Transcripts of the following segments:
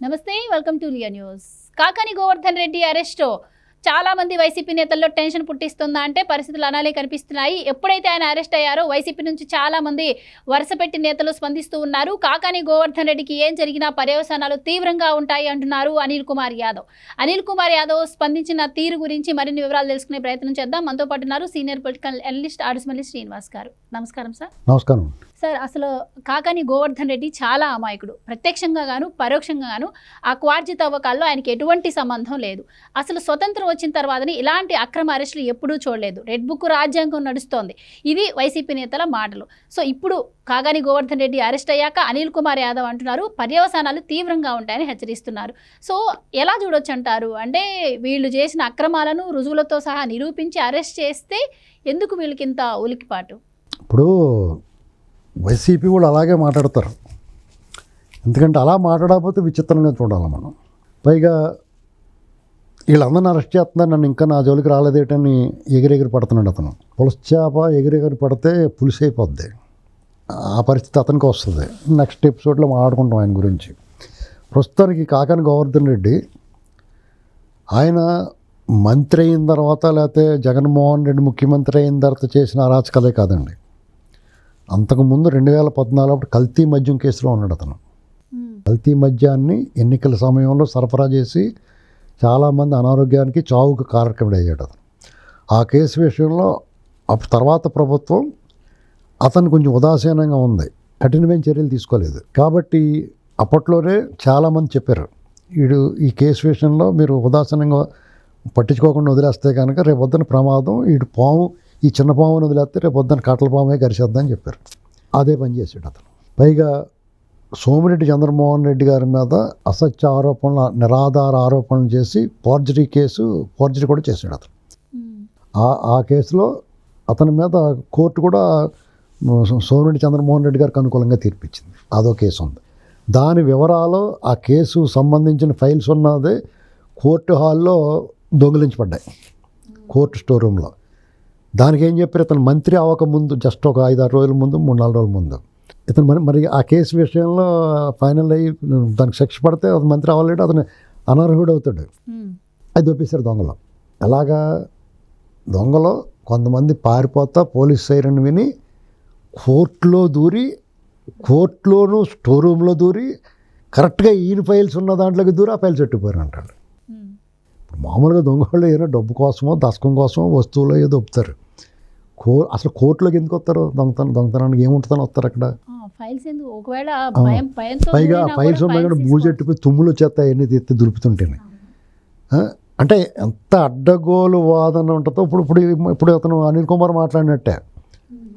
నమస్తే welcome to లియా news. Kakani Govardhan Reddy arrest చాలా మంది వైసీపీ నేతల్లో టెన్షన్ పుట్టిస్తుందా అంటే పరిస్థితులు అలానే కనిపిస్తున్నాయి. ఎప్పుడైతే ఆయన అరెస్ట్ అయ్యారో వైసీపీ నుంచి చాలా మంది వరుసపెట్టి నేతలు స్పందిస్తూ ఉన్నారు. కాకాని గోవర్ధన్ రెడ్డికి ఏం జరిగినా పర్యవసానాలు తీవ్రంగా ఉంటాయి అంటున్నారు అనిల్ కుమార్ యాదవ్ స్పందించిన తీరు గురించి మరిన్ని వివరాలు తెలుసుకునే ప్రయత్నం చేద్దాం. మనతో పాటు ఉన్నారు సీనియర్ పొలిటికల్ అనలిస్ట్ ఆడిస్మల్లి శ్రీనివాస్ గారు. నమస్కారం సార్. నమస్కారం సార్. అసలు కాకాని గోవర్ధన్ రెడ్డి చాలా అమాయకుడు. ప్రత్యక్షంగా గాను పరోక్షంగా గాను ఆ క్వార్జీ తవ్వకాల్లో ఆయనకి ఎటువంటి సంబంధం లేదు. అసలు స్వతంత్రం వచ్చిన తర్వాతని ఇలాంటి అక్రమ అరెస్టులు ఎప్పుడూ చూడలేదు. రెడ్ బుక్ రాజ్యాంగం నడుస్తోంది. ఇది వైసీపీ నేతల మాటలు. సో ఇప్పుడు కాకాని గోవర్ధన్ రెడ్డి అరెస్ట్ అయ్యాక అనిల్ కుమార్ యాదవ్ అంటున్నారు పర్యవసానాలు తీవ్రంగా ఉంటాయని హెచ్చరిస్తున్నారు. సో ఎలా చూడొచ్చు అంటారు? అంటే వీళ్ళు చేసిన అక్రమాలను రుజువులతో సహా నిరూపించి అరెస్ట్ చేస్తే ఎందుకు వీళ్ళకి ఇంత ఉలికిపాటు? ఇప్పుడు వైసీపీ కూడా అలాగే మాట్లాడతారు. ఎందుకంటే అలా మాట్లాడకపోతే విచిత్రంగా చూడాలి మనం. పైగా వీళ్ళందరిని అరెస్ట్ చేస్తున్నారు, నన్ను ఇంకా నా జోలికి రాలేదేటని ఎగిరెగిరి పడుతున్నాడు అతను. పులస చేప ఎగిరెగిరి పడితే పులుసు అయిపోద్ది. ఆ పరిస్థితి అతనికి వస్తుంది. నెక్స్ట్ ఎపిసోడ్లో మాట్లాడుకుంటాం ఆయన గురించి. ప్రస్తుతానికి కాకాని గోవర్ధన్ రెడ్డి ఆయన మంత్రి అయిన తర్వాత, లేకపోతే జగన్మోహన్ రెడ్డి ముఖ్యమంత్రి అయిన తర్వాత చేసిన అరాచకాలే కాదండి. అంతకుముందు 2014 కల్తీ మద్యం కేసులో ఉన్నాడు అతను. కల్తీ మద్యాన్ని ఎన్నికల సమయంలో సరఫరా చేసి చాలామంది అనారోగ్యానికి చావుకు కారకుడయ్యాడు అతను. ఆ కేసు విషయంలో అప్పుడు తర్వాత ప్రభుత్వం అతను కొంచెం ఉదాసీనంగా ఉంది, కఠినమైన చర్యలు తీసుకోలేదు. కాబట్టి అప్పట్లోనే చాలామంది చెప్పారు, ఈ కేసు విషయంలో మీరు ఉదాసీనంగా పట్టించుకోకుండా వదిలేస్తే కనుక రేపొద్దున ప్రమాదం, ఈ చిన్న పామును వదిలేస్తే రేపొద్దున కట్టల పామే గరిచేద్దని చెప్పారు. అదే పని చేసాడు అతను. పైగా సోమిరెడ్డి చంద్రమోహన్ రెడ్డి గారి మీద అసత్య ఆరోపణలు, నిరాధార ఆరోపణలు చేసి ఫోర్జరీ కూడా చేశాడు అతను. ఆ కేసులో అతని మీద కోర్టు కూడా సోమిరెడ్డి చంద్రమోహన్ రెడ్డి గారికి అనుకూలంగా తీర్పిచ్చింది. అదో కేసు ఉంది. దాని వివరాలు, ఆ కేసు సంబంధించిన ఫైల్స్ ఉన్నదే కోర్టు హాల్లో దొంగిలించబడ్డాయి, కోర్టు స్టోర్ రూమ్లో. దానికి ఏం చెప్పారు, ఇతను మంత్రి అవ్వకముందు జస్ట్ ఒక 5-6 రోజుల ముందు, 3-4 రోజుల ముందు ఇతను మరి ఆ కేసు విషయంలో ఫైనల్ అయ్యి దానికి శిక్ష పడితే అతను మంత్రి అవ్వలేడు, అతను అనర్హుడు అవుతాడు. అది దొప్పేశారు దొంగలు. అలాగా దొంగలు కొంతమంది పారిపోతా పోలీస్ సైరన్ విని కోర్టులోనూ స్టోర్ రూమ్లో దూరి కరెక్ట్గా ఈయన ఫైల్స్ ఉన్న దాంట్లోకి దూరి ఆ ఫైల్స్ ఎట్టుకుపోయారు అంటాడు. మామూలుగా దొంగలు ఏదో డబ్బు కోసమో దశకం కోసమో వస్తువులు ఏదో దొప్పుతారు. అసలు కోర్టులోకి ఎందుకు వస్తారు? దొంగతనానికి ఏముంటుందని వస్తారు అక్కడ. పైగా ఫైల్స్ ఉన్నాయి కూడా మూజెట్టిపోయి తుమ్ములు వచ్చేస్తాయి, అన్నీ ఎత్తి దులుపుతుంటేనే. అంటే ఎంత అడ్డగోలు వాదన ఉంటుందో. ఇప్పుడు అతను అనిల్ కుమార్ మాట్లాడినట్టే,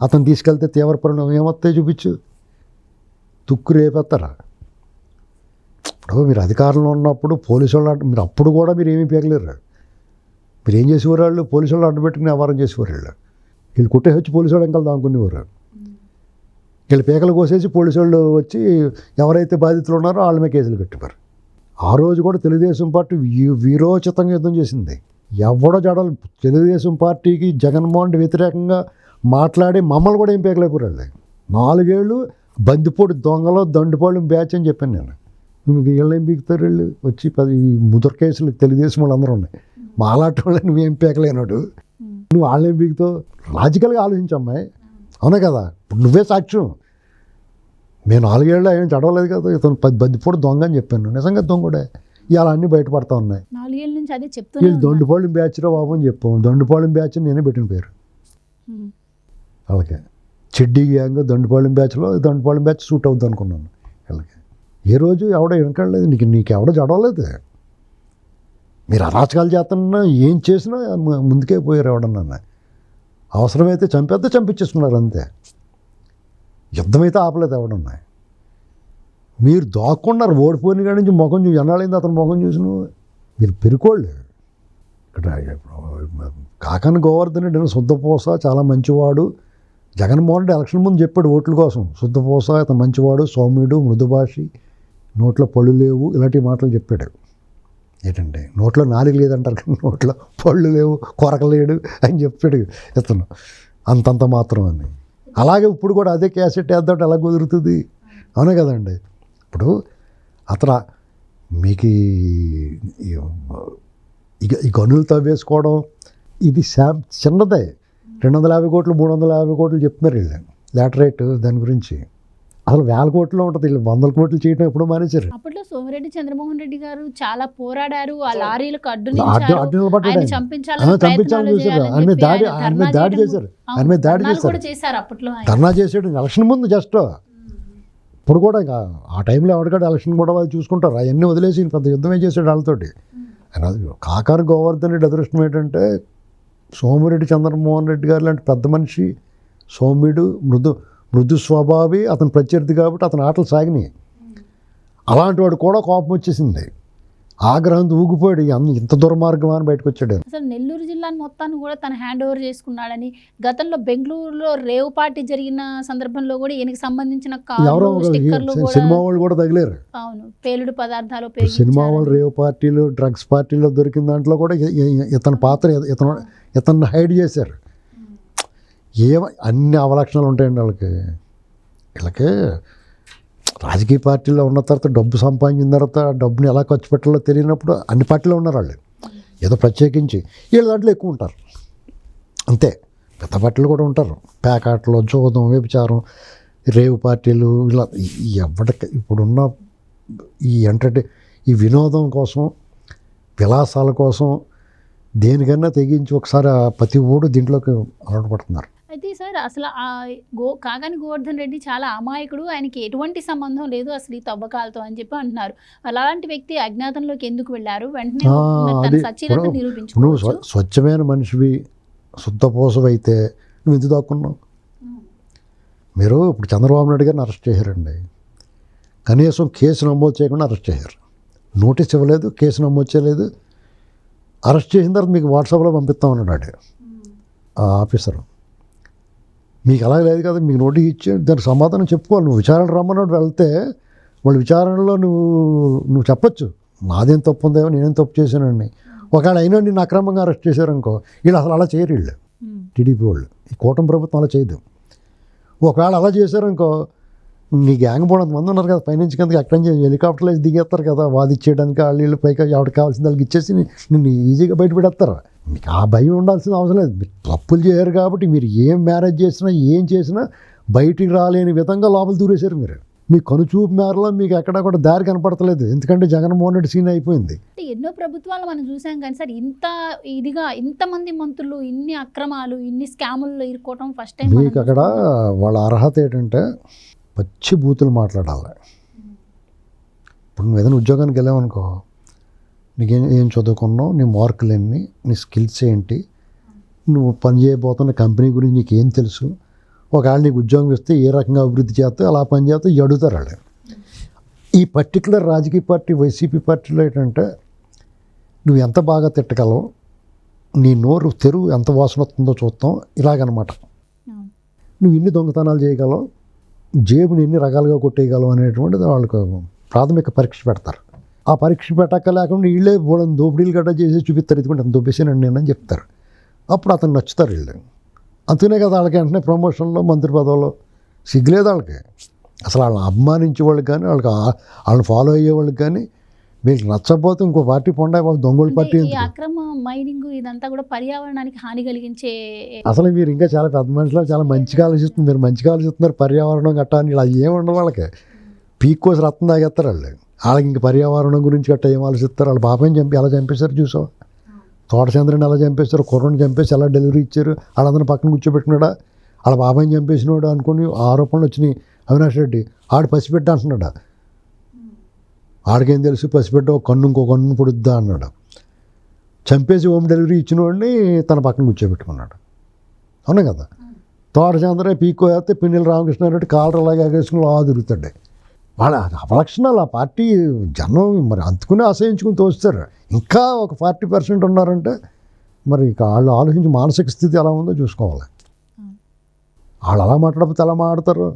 అతను తీసుకెళ్తే తీవ్ర పరిణామం ఏమొస్తాయి చూపించు, తుక్కు రేపేస్తారా? ఇప్పుడు మీరు అధికారంలో ఉన్నప్పుడు పోలీసు వాళ్ళు మీరు అప్పుడు కూడా మీరు ఏమీ పీకలేరు. మీరు ఏం చేసేవారు? వాళ్ళు పోలీసు వాళ్ళు అడ్డుపెట్టుకుని వ్యవహారం చేసేవారు. వీళ్ళు కొట్టే వచ్చి పోలీసు వాళ్ళు ఇంకా దాక్కునేవారు. వీళ్ళు పీకలు కోసేసి పోలీసు వాళ్ళు వచ్చి ఎవరైతే బాధితులు ఉన్నారో వాళ్ళ మీద కేసులు కట్టేవారు. ఆ రోజు కూడా తెలుగుదేశం పార్టీ వీరోచితంగా యుద్ధం చేసింది. ఎవడో జడలు తెలుగుదేశం పార్టీకి జగన్మోహన్ వ్యతిరేకంగా మాట్లాడి మమ్మల్ని కూడా ఏం పీకలేకపోయారు. 4 ఏళ్ళు బందిపోటు దొంగలో దండుపాళ్ళు బ్యాచ్ అని చెప్పాను నేను. వీళ్ళు ఏం పీకుతారు? వీళ్ళు వచ్చి 10 ముదురు కేసులు తెలుగుదేశం వాళ్ళు అందరూ ఉన్నాయి. మాలాంటి వాళ్ళని నువ్వేం పీకలేనాడు, నువ్వు వాళ్ళేం పీకుతావు? లాజికల్గా ఆలోచించమ్మాయి, అవునా కదా? ఇప్పుడు నువ్వే సాక్ష్యం. మేము 4 ఏళ్ళు ఏం చదవలేదు కదా, ఇతను 10 బందిపోటు దొంగ అని చెప్పాను. నిజంగా దొంగడే. ఇవాళ అన్నీ బయటపడతా ఉన్నాయి. 4 ఏళ్ళ నుంచి అదే చెప్తాను. వీళ్ళు దొండుపాళ్ళెం బ్యాచ్లో బాబు అని చెప్పాము. దొండుపాళ్ళెం బ్యాచ్ నేనే పెట్టిన పేరు వాళ్ళకి. చెడ్డీ గ్యాంగ్ దొండుపాళ్ళెం బ్యాచ్లో దొండుపాళ్ళెం బ్యాచ్ సూట్ అవుద్ది అనుకున్నాను వీళ్ళకి. ఏ రోజు ఎవడో వెనకలేదు, నీకు ఎవడో చదవలేదు. మీరు అరాచకాలు చేస్తున్నా ఏం చేసినా ముందుకే పోయారు. ఎవడన్నా అవసరమైతే చంపించేస్తున్నారు అంతే. యుద్ధమైతే ఆపలేదు ఎవడన్నా. మీరు దాక్కున్నారు ఓడిపోయిన కాడి నుంచి ముఖం చూసి ఎన్నాళ్ళైంది అతను ముఖం చూసి మీరు పెరుకోళ్ళు. ఇక్కడ కాకాని గోవర్ధన్ రెడ్డి శుద్ధపూస, చాలా మంచివాడు. జగన్మోహన్ రెడ్డి ఎలక్షన్ ముందు చెప్పాడు ఓట్ల కోసం, శుద్ధపూస అతను మంచివాడు, సౌమ్యుడు, మృదుభాషి, నోట్లో పళ్ళు లేవు, ఇలాంటి మాటలు చెప్పాడు. ఏంటంటే నోట్లో నాలుగు లేదంటారు కానీ నోట్లో పళ్ళు లేవు, కొరకలేడు అని చెప్పాడు ఇతను. అంతంత మాత్రం అని. అలాగే ఇప్పుడు కూడా అదే క్యాసెట్ వేద్దాం ఎలా కుదురుతుంది? అవునే కదండి. ఇప్పుడు అతను మీకు ఈ గనులు తవ్వేసుకోవడం ఇది చిన్నదే. 250 కోట్లు 350 కోట్లు చెప్తున్నారు వీళ్ళు లాటరైట్. దాని గురించి అసలు 1000 కోట్లు ఉంటుంది, వీళ్ళు 100 కోట్లు చేయడం ఎప్పుడో మానేశారు. అప్పట్లో సోమిరెడ్డి చంద్రమోహన్ రెడ్డి గారు చాలా పోరాడారు, ఆ లారీలకు అడ్డు అడ్డు నిలిచారు. నిలబడ్డాడు ఆయన ఆయన. చంపించాలని చంపించాలని చూశారు. ఆయన మీద దాడి చేశారు. ఆయన మీద దాడి చేశారు. చేశారు అప్పట్లో ఆయన. ధర్నా చేసాడు ఎలక్షన్ ముందు జస్ట్. ఇప్పుడు కూడా ఇంకా ఆ టైంలో ఎవరికాడు ఎలక్షన్ కూడా వాళ్ళు చూసుకుంటారు. అవన్నీ వదిలేసి ఈయన పెద్ద యుద్ధమే చేశాడు వాళ్ళతోటి. ఆయన కాకాని గోవర్ధన్ రెడ్డి అదృష్టం ఏంటంటే సోమిరెడ్డి చంద్రమోహన్ రెడ్డి గారు లాంటి పెద్ద మనిషి, సౌమ్యుడు, మృదు స్వభావి, అతను ప్రత్యర్థి కాబట్టి అతని ఆటలు సాగినాయి. అలాంటి వాడు కూడా కోపం వచ్చేసింది, ఆగ్రహంతో ఊగిపోయాడు. ఇంత దుర్మార్గం అని బయటకు వచ్చాడు. అసలు నెల్లూరు జిల్లాని మొత్తాన్ని కూడా తను హ్యాండ్ ఓవర్ చేసుకున్నాడని, గతంలో బెంగళూరులో రేవ్ పార్టీ జరిగిన సందర్భంలో కూడా ఈయనకి సంబంధించిన ఎవరో స్టిక్కర్లు కూడా, సినిమా వాళ్ళు కూడా తగిలేరు. అవును, పేలుడు పదార్థాలు సినిమా వాళ్ళు రేవ్ పార్టీలు, డ్రగ్స్ పార్టీలో దొరికిన దాంట్లో కూడా ఇతని పాత్ర ఇతన్ని హైడ్ చేశారు. అన్ని అవలక్షణాలు ఉంటాయండి వీళ్ళకి. రాజకీయ పార్టీలో ఉన్న తర్వాత డబ్బు సంపాదించిన తర్వాత డబ్బుని ఎలా ఖర్చు పెట్టాలో తెలియనప్పుడు అన్ని పార్టీలో ఉన్నారు వాళ్ళు. ఏదో ప్రత్యేకించి వీళ్ళ దాంట్లో ఎక్కువ ఉంటారు అంతే. పెద్ద పార్టీలు కూడా ఉంటారు, ప్యాకాట్లు, జోదం, వ్యభిచారం, రేవు పార్టీలు. ఇలా ఎవరికి ఇప్పుడున్న ఈ వినోదం కోసం, విలాసాల కోసం దేనికన్నా తెగించి ఒకసారి ప్రతి ఓడు దీంట్లోకి అలవాటు పడుతున్నారు. అయితే సార్ అసలు కాకాని గోవర్ధన్ రెడ్డి చాలా అమాయకుడు, ఆయనకి ఎటువంటి సంబంధం లేదు అసలు ఈ తవ్వకాలతో అని చెప్పి అంటున్నారు. అలాంటి వ్యక్తి అజ్ఞాతంలోకి ఎందుకు వెళ్ళారు? వెంటనే సచ్చినట్టు నిరూపించు. నువ్వు స్వచ్ఛమైన మనిషివి, శుద్ధపోసవైతే నువ్వు ఎందుకు దాక్కున్నావు? మీరు ఇప్పుడు చంద్రబాబు నాయుడు గారిని అరెస్ట్ చేశారండి, కనీసం కేసు నమోదు చేయకుండా అరెస్ట్ చేశారు. నోటీస్ ఇవ్వలేదు, కేసు నమోదు చేయలేదు. అరెస్ట్ చేసిన తర్వాత మీకు వాట్సాప్లో పంపిస్తామన్నాడు ఆ ఆఫీసరు. మీకు అలా లేదు కదా, మీకు నోటీస్ ఇచ్చి దానికి సమాధానం చెప్పుకోవాలి. నువ్వు విచారణ రమ్మన్నాడు వెళ్తే వాళ్ళ విచారణలో నువ్వు చెప్పచ్చు నాదేం తప్పు ఉందేమో, నేనేం తప్పు చేశానండి. ఒకవేళ అయినా నిన్ను అక్రమంగా అరెస్ట్ చేశారనుకో, వీళ్ళు అసలు అలా చేయరు. వీళ్ళు టీడీపీ వాళ్ళు, ఈ కూటమి ప్రభుత్వం అలా చేయదు. ఒకవేళ అలా చేశారనుకో, నీ గ్యాంగ్ పోవడం మంది ఉన్నారు కదా పైనుంచి కిందకి, ఎక్కడి నుంచి హెలికాప్టర్లు వేసి దిగేస్తారు కదా, వాదిచ్చేయడానికి వాళ్ళు పైగా ఎవరికి కావాల్సిన వాళ్ళకి ఇచ్చేసి నిన్ను ఈజీగా బయట పెడతారు. మీకు ఆ భయం ఉండాల్సిన అవసరం లేదు. మీరు తప్పులు చేయరు కాబట్టి మీరు ఏం మ్యారేజ్ చేసినా ఏం చేసినా బయటికి రాలేని విధంగా లోపల దూరేశారు. మీ కనుచూపు మేరలో మీకు ఎక్కడ కూడా దారి కనపడతలేదు, ఎందుకంటే జగన్మోహన్ రెడ్డి సీన్ అయిపోయింది. ఎన్నో ప్రభుత్వాలు మనం చూసాం కానీ సార్ ఇంతమంది మంత్రులు ఇన్ని అక్రమాలు, ఇన్ని స్కాముల్లో ఇరుకోవటం ఫస్ట్ టైం. మీకు అక్కడ వాళ్ళ అర్హత ఏంటంటే పచ్చి బూతులు మాట్లాడాలి. ఇప్పుడు నువ్వు ఏదైనా ఉద్యోగానికి వెళ్ళావనుకో, నీకేం చదువుకున్నావు, నీ మార్కులు ఎన్ని, నీ స్కిల్స్ ఏంటి, నువ్వు పని చేయబోతున్న కంపెనీ గురించి నీకేం తెలుసు, ఒకవేళ నీకు ఉద్యోగం ఇస్తే ఏ రకంగా అభివృద్ధి చేస్తే అలా పని చేస్తే అడుగుతారు వాళ్ళు. ఈ పర్టికులర్ రాజకీయ పార్టీ వైసీపీ పార్టీలో ఏంటంటే నువ్వు ఎంత బాగా తిట్టగలవు, నీ నోరు తెరువు ఎంత వాసన వస్తుందో చూస్తాం, ఇలాగనమాట. నువ్వు ఇన్ని దొంగతనాలు చేయగలవు, జేబుని ఎన్ని రకాలుగా కొట్టేయగలవు అనేటువంటిది వాళ్ళకు ప్రాథమిక పరీక్ష పెడతారు. ఆ పరీక్ష పెట్టక లేకుండా వీళ్ళే వాళ్ళని దోపిడీలు గడ్డ చేసి చూపిస్తారు, ఇదిగోండి అంత దొబ్బేసానండి నేను అని చెప్తారు. అప్పుడు అతను నచ్చుతారు వీళ్ళు. అందుకనే కదా వాళ్ళకి వెంటనే ప్రమోషన్లో, మంత్రి పదవులో సిగ్గులేదు వాళ్ళకి. అసలు వాళ్ళని అభిమానించే వాళ్ళకి కానీ, వాళ్ళని ఫాలో అయ్యే వాళ్ళకి కానీ, మీకు నచ్చకపోతే ఇంకో పార్టీ పొండే దొంగల పార్టీ. అక్రమ మైనింగ్ ఇదంతా కూడా పర్యావరణానికి హాని కలిగించే. అసలు మీరు ఇంకా చాలా పెద్ద మనుషులు, చాలా మంచిగా ఆలోచిస్తుంది. మీరు మంచిగా ఆలోచిస్తున్నారు, పర్యావరణం గట్టా అని. ఇలా ఏముండవు వాళ్ళకి. పీక్ కోసి రత్నం తాగేస్తారు వాళ్ళు. వాళ్ళకి ఇంక పర్యావరణం గురించి గట్టా ఏం ఆలోచిస్తారు? వాళ్ళ బాబాయిని ఎలా చంపేశారు చూసావు, తోటచంద్రుని ఎలా చంపేశారు, కుర్రని చంపేసి ఎలా డెలివరీ ఇచ్చారు, వాళ్ళందరినీ పక్కన కూర్చోబెట్టుకున్నాడా, వాళ్ళ బాబాయిని చంపేసినాడు అనుకుని ఆరోపణలు వచ్చినాయి. అవినాష్ రెడ్డి ఆడు పసిబిడ్డ అంటున్నాడా, ఆడికేం తెలుసు పసిబిడ్డ ఒక కన్ను ఇంకో కన్ను పొడుద్దా అన్నాడు. చంపేసి హోమ్ డెలివరీ ఇచ్చిన వాడిని తన పక్కన కూర్చోబెట్టుకున్నాడు. అవునా కదా. తోటచంద్రే పీకో వేస్తే పిన్నెల రామకృష్ణారెడ్డి కాలర్ అలాగే వేసుకుని లా తిరుగుతాడు. వాళ్ళ అవలక్షణాలు ఆ పార్టీ జనం మరి అందుకునే ఆశయించుకుని తోస్తారు. ఇంకా ఒక 40% ఉన్నారంటే మరి వాళ్ళు ఆలోచించి మానసిక స్థితి ఎలా ఉందో చూసుకోవాలి. వాళ్ళు అలా మాట్లాడకపోతే ఎలా మాట్లాడతారు?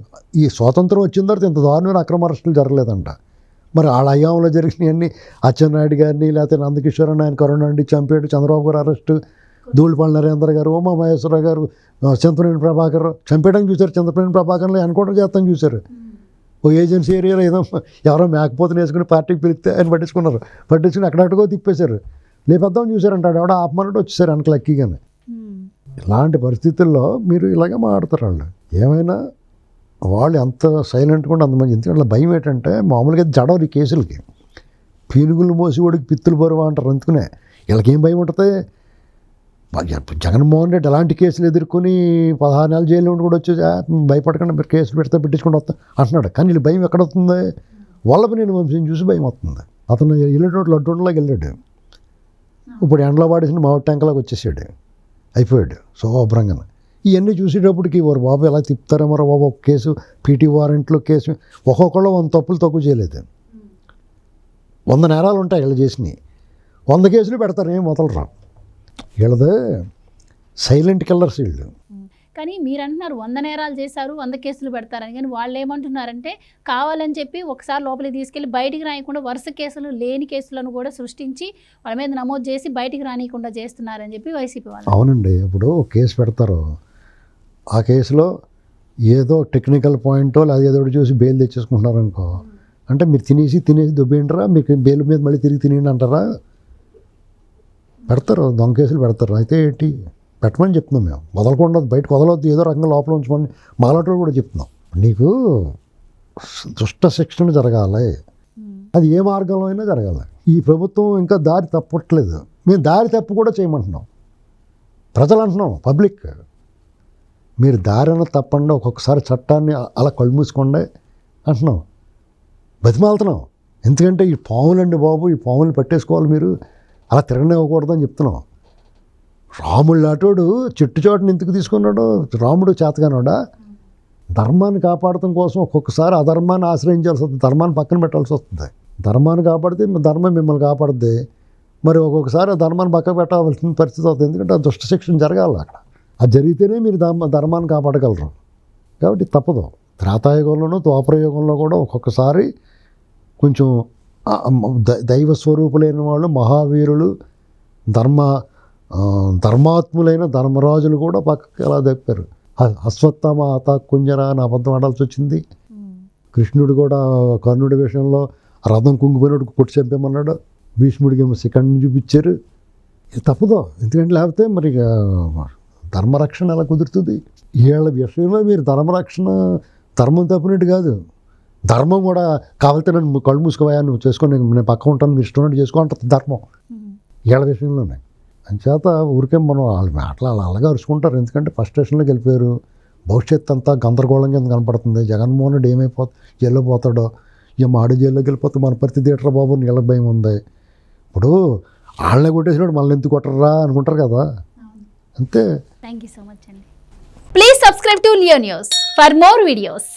ఈ స్వాతంత్రం వచ్చిన తర్వాత ఇంత దారుణమైన అక్రమ అరెస్టులు జరగలేదంట. మరి వాళ్ళ అయ్యాంలో జరిగినవన్నీ అచ్చెన్నాయుడు గారిని, లేకపోతే నందకిషోర్ అని ఆయన కరుణాండి చంపాడు, చంద్రబాబు గారు అరెస్టు, ధూళిపాళ నరేంద్ర గారు, ఉమామహేశ్వరరావు గారు, చింతనేని ప్రభాకర్ చంపేయడానికి చూశారు. చింతనేని ప్రభాకర్లో ఎన్కౌంటర్ చేస్తాను చూశారు. ఓ ఏజెన్సీ ఏరియాలో ఏదో ఎవరో మేకపోతే వేసుకుని పార్టీకి పిలిస్తే ఆయన పట్టించుకున్నారు, పట్టించుకుని అక్కడక్కడికో తిప్పేశారు. లేపేద్దాం చూసారంట, ఎవడ ఆపమన్నట్టు వచ్చేసారు వెనక లక్కీగానే. ఇలాంటి పరిస్థితుల్లో మీరు ఇలాగే మాట్లాడతారు. వాళ్ళు ఏమైనా వాళ్ళు ఎంత సైలెంట్గా ఉంటే అంతమంది. ఎందుకంటే భయం ఏంటంటే మామూలుగా జడవరు ఈ కేసులకి. పీనుగులు మోసి వాడికి పిత్తులు బరువు అంటారు. అందుకునే వీళ్ళకేం భయం ఉంటుంది. జగన్మోహన్ రెడ్డి ఎలాంటి కేసులు ఎదుర్కొని 16 నెలల జైల్లో ఉండి కూడా వచ్చి భయపడకుండా మీరు కేసులు పెడితే పెట్టించుకుంటూ వస్తా అంటున్నాడు. కానీ వీళ్ళు భయం ఎక్కడవుతుంది? వల్లభనేని వంశీని చూసి భయం వస్తుంది. అతను వెళ్ళేటోడు లడ్డూలాగా వెళ్ళాడు. ఇప్పుడు ఎండలో పాడేసిన మామిడి ట్యాంకలాగా వచ్చేసాడు, అయిపోయాడు శుభ్రంగా. ఇవన్నీ చూసేటప్పటికి వారు బాబు ఎలా తిప్పుతారో మరో బాబు. ఒక కేసు పీటీ వారెంట్లో కేసు ఒక్కొక్కళ్ళు 100 తప్పులు తక్కువ చేయలేదు. 100 నేరాలు ఉంటాయి వీళ్ళు చేసినవి, 100 కేసులు పెడతారు, ఏం మొదలరా. వీళ్ళది సైలెంట్ కిల్లర్స్ వీళ్ళు. కానీ మీరు అంటున్నారు 100 నేరాలు చేశారు, 100 కేసులు పెడతారని. కానీ వాళ్ళు ఏమంటున్నారంటే కావాలని చెప్పి ఒకసారి లోపలికి తీసుకెళ్ళి బయటికి రానియకుండా వరుస కేసులు, లేని కేసులను కూడా సృష్టించి వాళ్ళ మీద నమోదు చేసి బయటికి రానియకుండా చేస్తున్నారని చెప్పి వైసీపీ వాళ్ళు. అవునండి, ఇప్పుడు కేసు పెడతారు, ఆ కేసులో ఏదో టెక్నికల్ పాయింటో లేదా ఏదో చూసి బెయిల్ తెచ్చేసుకుంటున్నారు అనుకో. అంటే మీరు తినేసి దుబ్బేంటారా, మీకు బెయిల్ మీద మళ్ళీ తిరిగి తినేయండి అంటారా? పెడతారు, దొంగ కేసులు పెడతారు. అయితే ఏంటి పెట్టమని చెప్తున్నాం మేము. వదలకుండా బయటకు వదలవద్దు, ఏదో రకంగా లోపల ఉంచుకోండి. మాలాటోళ్ళు కూడా చెప్తున్నాం, నీకు దుష్ట శిక్షణ జరగాలి, అది ఏ మార్గంలో అయినా జరగాలి. ఈ ప్రభుత్వం ఇంకా దారి తప్పట్లేదు. మేము దారి తప్పు కూడా చేయమంటున్నాం. ప్రజలు అంటున్నాం, పబ్లిక్ మీరు దారిన తప్పండి, ఒక్కొక్కసారి చట్టాన్ని అలా కళ్ళు మూసుకోండి అంటున్నాం, బతిమాలుతున్నాం. ఎందుకంటే ఈ పాములండి బాబు, ఈ పాములు పట్టేసుకోవాలి, మీరు అలా తిరగనివ్వకూడదని చెప్తున్నాం. రాముడు లాటోడు చెట్టు చోటుని ఎందుకు తీసుకున్నాడు? రాముడు చేతగానోడా? ధర్మాన్ని కాపాడటం కోసం ఒక్కొక్కసారి అధర్మాన్ని ఆశ్రయించాల్సి వస్తుంది, ధర్మాన్ని పక్కన పెట్టాల్సి వస్తుంది. ధర్మాన్ని కాపాడితే ధర్మం మిమ్మల్ని కాపాడుద్ది. మరి ఒక్కొక్కసారి ఆ ధర్మాన్ని పక్కన పెట్టాల్సిన పరిస్థితి అవుతుంది. ఎందుకంటే ఆ దుష్ట శిక్షణ జరగాలి అక్కడ. అది జరిగితేనే మీరు ధర్మాన్ని కాపాడగలరు. కాబట్టి తప్పదు. త్రేతాయుగంలోనూ ద్వాపరయుగంలో కూడా ఒక్కొక్కసారి కొంచెం దైవ స్వరూపులైన వాళ్ళు, మహావీరులు, ధర్మాత్ములైన ధర్మరాజులు కూడా పక్కకి ఎలా తప్పారు. అశ్వత్థామ కుంజర అని అబద్ధం ఆడాల్సి వచ్చింది. కృష్ణుడు కూడా కర్ణుడి విషయంలో రథం కుంగిపోయినట్టు కొట్టి చంపేమన్నాడు. భీష్ముడికి ఏమో శిఖండిని చూపించారు. ఇది తప్పదు. ఎందుకంటే లేకపోతే మరి ధర్మరక్షణ ఎలా కుదురుతుంది? వీళ్ళ విషయంలో మీరు ధర్మం తప్పినట్టు కాదు. ధర్మం కూడా కావాలితే నన్ను కళ్ళు మూసుకోవా, నువ్వు చేసుకొని నేను పక్క ఉంటాను, మీరు ఇష్టం చేసుకోంటుంది ధర్మం వీళ్ళ విషయంలోనే. అంచేత ఊరికే మనం వాళ్ళ మాటలు అలాగే అరుచుకుంటారు. ఎందుకంటే ఫస్ట్ స్టేషన్లోకి వెళ్ళిపోయారు. భవిష్యత్తు అంతా గందరగోళం కింద కనపడుతుంది. జగన్మోహన్ రెడ్డి జైల్లో పోతాడో, ఇక మాడి జైల్లోకి వెళ్ళిపోతే మన పరిస్థితి థియేటర్ బాబు నీళ్ళకి భయం ఉంది. ఇప్పుడు వాళ్ళనే కొట్టేసినాడు మళ్ళీ ఎందుకు కొట్టరా అనుకుంటారు కదా, అంతే. థ్యాంక్ యూ సో మచ్ అండి. Please subscribe to Leo news for more videos.